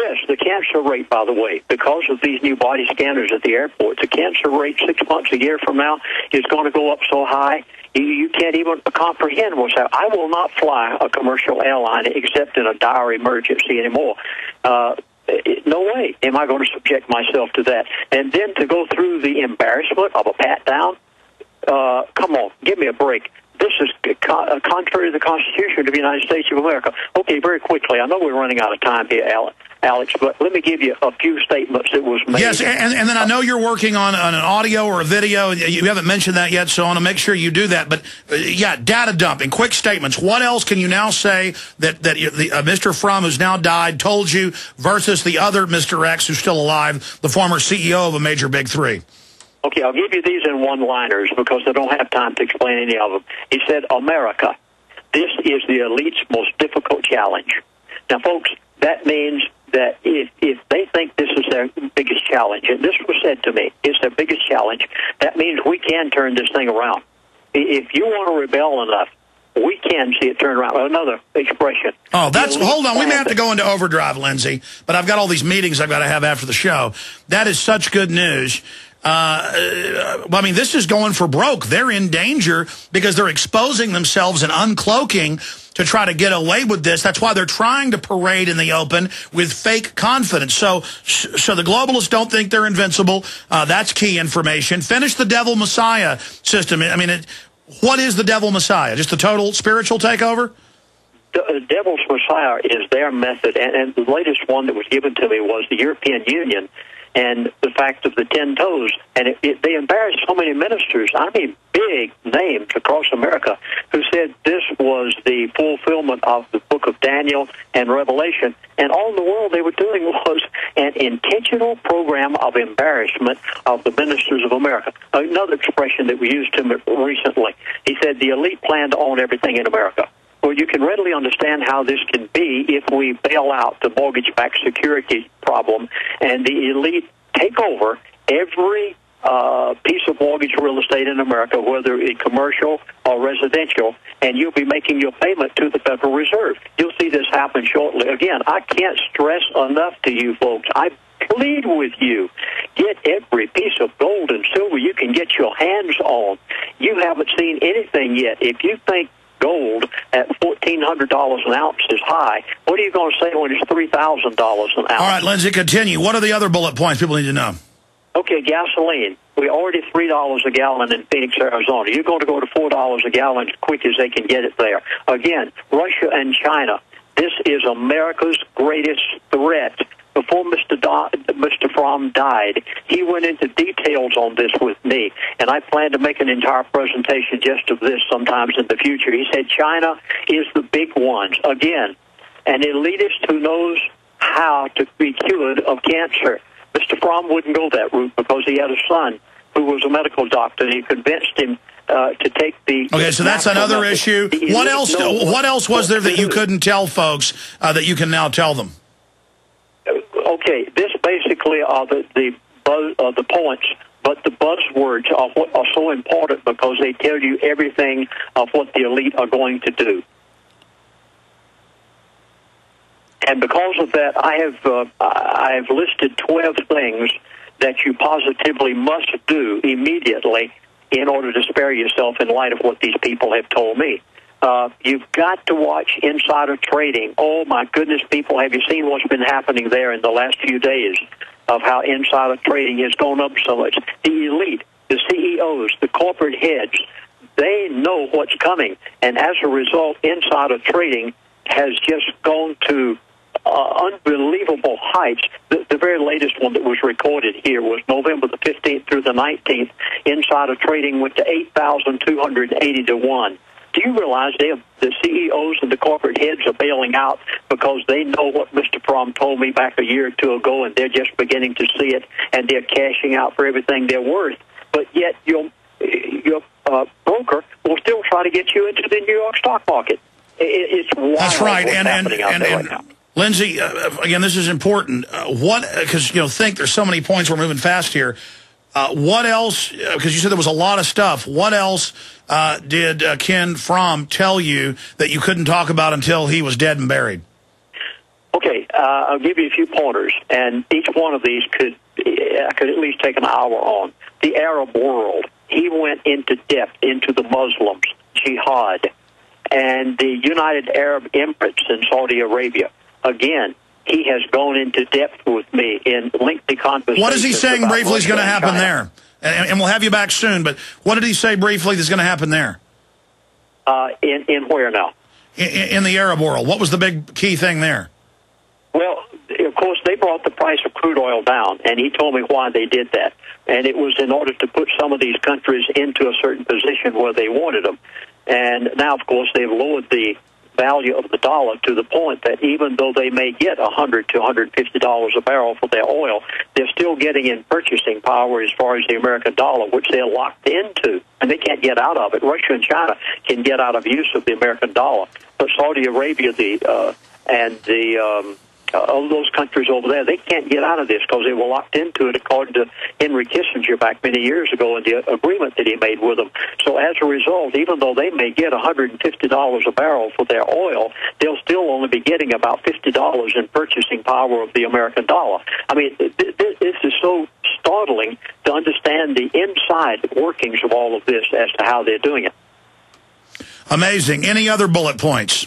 U.S., the cancer rate, by the way, because of these new body scanners at the airport, the cancer rate 6 months, a year from now is going to go up so high, you can't even comprehend what's happening. I will not fly a commercial airline except in a dire emergency anymore. No way am I going to subject myself to that. And then to go through the embarrassment of a pat-down, come on, give me a break. This is contrary to the Constitution of the United States of America. Okay, very quickly. I know we're running out of time here, Alex, but let me give you a few statements that was made. Yes, and then I know you're working on an audio or a video. You haven't mentioned that yet, so I want to make sure you do that. But, yeah, data dumping, quick statements. What else can you now say that Mr. Fromm, who's now died, told you versus the other Mr. X, who's still alive, the former CEO of a major big three? Okay, I'll give you these in one-liners because I don't have time to explain any of them. He said, America, this is the elite's most difficult challenge. Now, folks, that means that if they think this is their biggest challenge, and this was said to me, it's their biggest challenge, that means we can turn this thing around. If you want to rebel enough, we can see it turn around. Another expression. Oh, hold on. We may have to go into overdrive, Lindsey, but I've got all these meetings I've got to have after the show. That is such good news. I mean, this is going for broke. They're in danger because they're exposing themselves and uncloaking to try to get away with this. That's why they're trying to parade in the open with fake confidence. So the globalists don't think they're invincible. That's key information. Finish the devil messiah system. I mean, what is the devil messiah? Just a total spiritual takeover? The devil's messiah is their method. And the latest one that was given to me was the European Union and the fact of the 10 toes. And they embarrassed so many ministers, I mean big names across America, who said this was the fulfillment of the book of Daniel and Revelation. And all in the world they were doing was an intentional program of embarrassment of the ministers of America. Another expression that we used to him recently, he said the elite plan to own everything in America. Well, you can readily understand how this can be if we bail out the mortgage-backed security problem and the elite take over every piece of mortgage real estate in America, whether it's commercial or residential, and you'll be making your payment to the Federal Reserve. You'll see this happen shortly. Again, I can't stress enough to you folks, I plead with you, get every piece of gold and silver you can get your hands on. You haven't seen anything yet. If you think gold at $1,400 an ounce is high, what are you going to say when it's $3,000 an ounce? All right, Lindsey, continue. What are the other bullet points people need to know? Okay, gasoline. We're already $3 a gallon in Phoenix, Arizona. You're going to go to $4 a gallon as quick as they can get it there. Again, Russia and China. This is America's greatest threat. Before Mr. Fromm died, he went into details on this with me, and I plan to make an entire presentation just of this sometimes in the future. He said China is the big ones. Again, an elitist who knows how to be cured of cancer. Mr. Fromm wouldn't go that route because he had a son who was a medical doctor, and he convinced him to take the... Okay, so that's another issue. What else was there that you couldn't tell folks that you can now tell them? Okay, this basically are the points, but the buzzwords are what are so important because they tell you everything of what the elite are going to do. And because of that, I have listed 12 things that you positively must do immediately in order to spare yourself in light of what these people have told me. You've got to watch insider trading. Oh, my goodness, people, have you seen what's been happening there in the last few days of how insider trading has gone up so much? The elite, the CEOs, the corporate heads, they know what's coming. And as a result, insider trading has just gone to unbelievable heights. The very latest one that was recorded here was November the 15th through the 19th. Insider trading went to 8,280 to 1. Do you realize the CEOs and the corporate heads are bailing out because they know what Mr. Fromm told me back a year or two ago, and they're just beginning to see it, and they're cashing out for everything they're worth. But yet your broker will still try to get you into the New York stock market. It's wild. That's right. What's happening out there right now. Lindsey, again, this is important. Because think there's so many points, we're moving fast here. What else, because you said there was a lot of stuff, what else did Ken Fromm tell you that you couldn't talk about until he was dead and buried? Okay, I'll give you a few pointers, and each one of these I could at least take an hour on. The Arab world, he went into depth into the Muslims, jihad, and the United Arab Emirates in Saudi Arabia. Again, he has gone into depth with me in lengthy conversations. What is he saying briefly is going to happen there? And we'll have you back soon, but what did he say briefly that's going to happen there? In where now? In the Arab world. What was the big key thing there? Well, of course, they brought the price of crude oil down, and he told me why they did that. And it was in order to put some of these countries into a certain position where they wanted them. And now, of course, they've lowered the value of the dollar to the point that even though they may get $100 to $150 a barrel for their oil, they're still getting in purchasing power as far as the American dollar, which they're locked into, and they can't get out of it. Russia and China can get out of use of the American dollar, but Saudi Arabia all those countries over there, they can't get out of this because they were locked into it, according to Henry Kissinger back many years ago in the agreement that he made with them. So as a result, even though they may get $150 a barrel for their oil, they'll still only be getting about $50 in purchasing power of the American dollar. I mean, this is so startling to understand the inside workings of all of this as to how they're doing it. Amazing. Any other bullet points?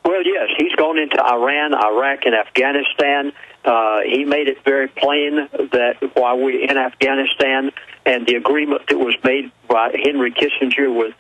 Well, yes, he's gone into Iran, Iraq, and Afghanistan. He made it very plain that while we're in Afghanistan, and the agreement that was made by Henry Kissinger with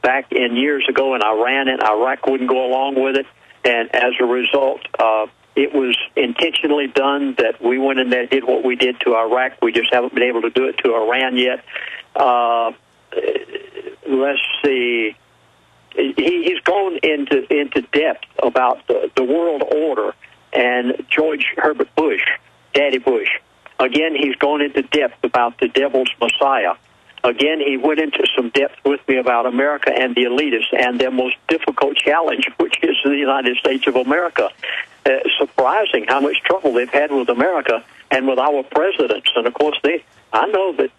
back in years ago in Iran and Iraq wouldn't go along with it, and as a result, it was intentionally done that we went in there, did what we did to Iraq. We just haven't been able to do it to Iran yet. Let's see. He's gone into depth about the world order and George Herbert Bush, Daddy Bush. Again, he's gone into depth about the devil's Messiah. Again, he went into some depth with me about America and the elitists and their most difficult challenge, which is the United States of America. Surprising how much trouble they've had with America and with our presidents. And, of course, I know that...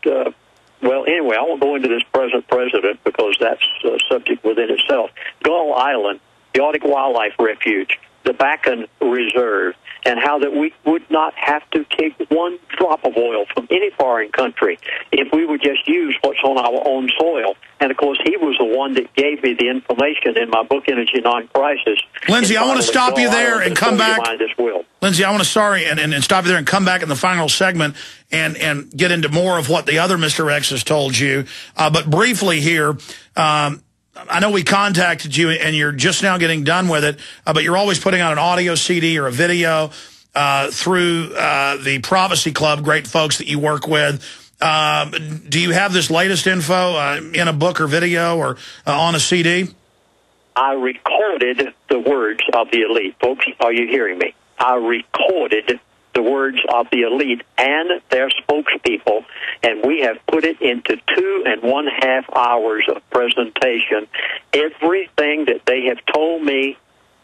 Well, anyway, I won't go into this present president because that's a subject within itself. Gull Island, the Arctic Wildlife Refuge, the Bakken Reserve, and how that we would not have to take one drop of oil from any foreign country if we would just use what's on our own soil. And, of course, he was the one that gave me the information in my book, Energy Non-Crisis. Lindsey, I want to stop you there and come back. Lindsey, I want to stop you there and come back in the final segment and get into more of what the other Mr. X has told you. But briefly here, I know we contacted you and you're just now getting done with it, but you're always putting out an audio CD or a video through the Prophecy Club, great folks that you work with. Do you have this latest info in a book or video or on a CD? I recorded the words of the elite. Folks, are you hearing me? I recorded the words of the elite and their spokespeople, and we have put it into 2.5 hours of presentation. Everything that they have told me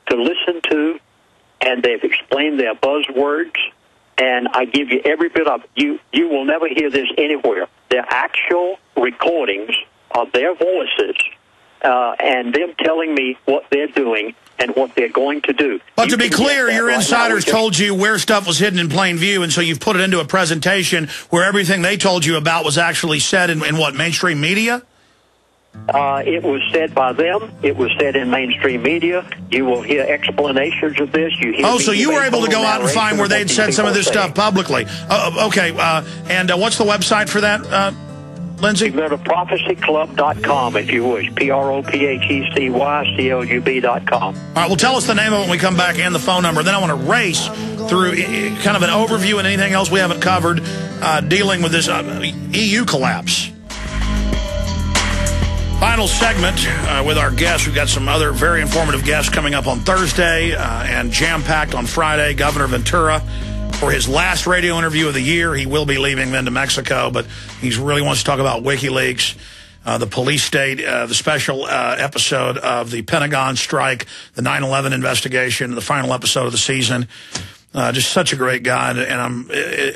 to listen to, and they've explained their buzzwords, and I give you every bit of it. You will never hear this anywhere. They're actual recordings of their voices and them telling me what they're doing and what they're going to do. But to be clear, your insiders told you where stuff was hidden in plain view, and so you've put it into a presentation where everything they told you about was actually said in what, mainstream media? It was said by them. It was said in mainstream media. You will hear explanations of this. So you were able to go out and find where they'd said some of this stuff publicly. Okay, and what's the website for that, Lindsey? You go to prophecyclub.com if you wish. prophecyclub.com. All right, well, tell us the name of it when we come back and the phone number. Then I want to race through kind of an overview and anything else we haven't covered dealing with this EU collapse. Final segment with our guests. We've got some other very informative guests coming up on Thursday and jam-packed on Friday. Governor Ventura, for his last radio interview of the year. He will be leaving then to Mexico, but he really wants to talk about WikiLeaks, the police state, the special episode of the Pentagon strike, the 9/11 investigation, the final episode of the season. Just such a great guy, and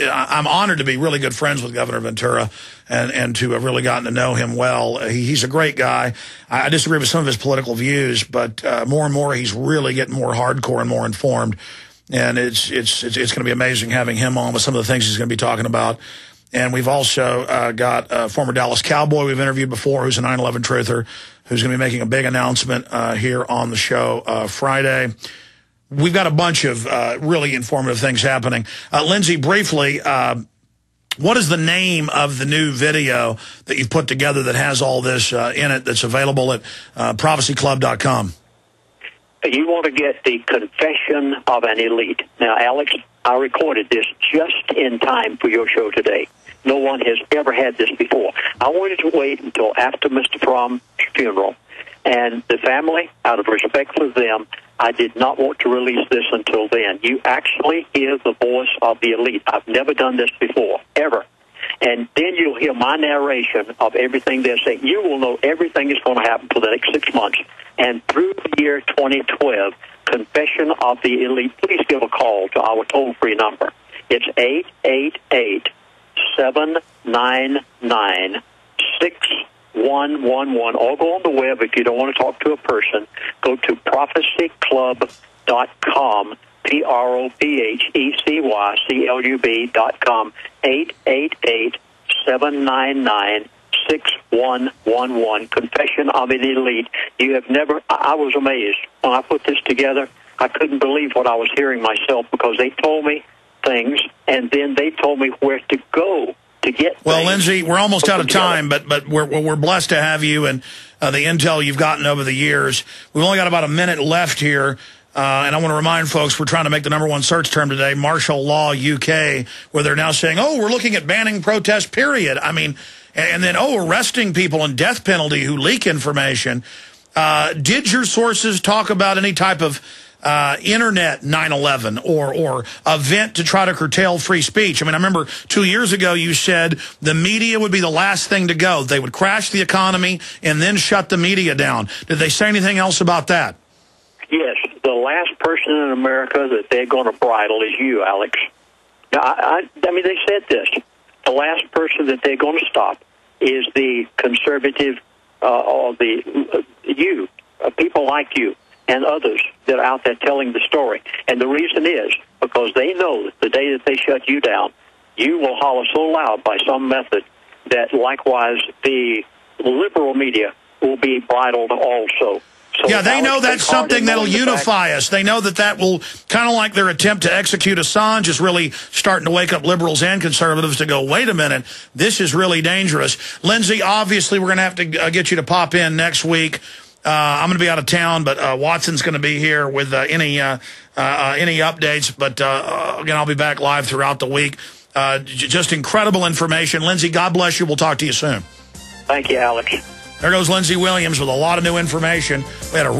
I'm honored to be really good friends with Governor Ventura and to have really gotten to know him well. He's a great guy. I disagree with some of his political views, but more and more he's really getting more hardcore and more informed. And it's going to be amazing having him on with some of the things he's going to be talking about. And we've also got a former Dallas Cowboy we've interviewed before, who's a 9/11 truther, who's going to be making a big announcement here on the show Friday. We've got a bunch of really informative things happening. Lindsey, briefly, what is the name of the new video that you've put together that has all this in it that's available at prophecyclub.com? You want to get the confession of an elite. Now, Alex, I recorded this just in time for your show today. No one has ever had this before. I wanted to wait until after Mr. Fromm's funeral. And the family, out of respect for them, I did not want to release this until then. You actually hear the voice of the elite. I've never done this before, ever. And then you'll hear my narration of everything they're saying. You will know everything is going to happen for the next 6 months. And through the year 2012, Confession of the Elite, please give a call to our toll-free number. It's 888-799-6111. Or go on the web if you don't want to talk to a person. Go to prophecyclub.com. prophecyclub.com, 888-799-6111. Confession of an Elite. You have never, I was amazed when I put this together. I couldn't believe what I was hearing myself, because they told me things, and then they told me where to go to get things. Well, Lindsey, we're almost out of time, but we're blessed to have you and the intel you've gotten over the years. We've only got about a minute left here. And I want to remind folks, we're trying to make the #1 search term today, marshal-law UK, where they're now saying, oh, we're looking at banning protest, period. I mean, and then, oh, arresting people and death penalty who leak information. Did your sources talk about any type of internet 9/11 or event to try to curtail free speech? I mean, I remember 2 years ago you said the media would be the last thing to go. They would crash the economy and then shut the media down. Did they say anything else about that? Yes, the last person in America that they're going to bridle is you, Alex. Now, I mean, they said this. The last person that they're going to stop is the conservative, or you, people like you and others that are out there telling the story. And the reason is because they know that the day that they shut you down, you will holler so loud by some method that likewise the liberal media will be bridled also. So yeah, they know that's something that'll unify us. They know that will, kind of like their attempt to execute Assange, is really starting to wake up liberals and conservatives to go, wait a minute, this is really dangerous. Lindsey, obviously we're going to have to get you to pop in next week. I'm going to be out of town, but Watson's going to be here with any updates. But again, I'll be back live throughout the week. Just incredible information. Lindsey, God bless you. We'll talk to you soon. Thank you, Alex. There goes Lindsey-Williams with a lot of new information. We had a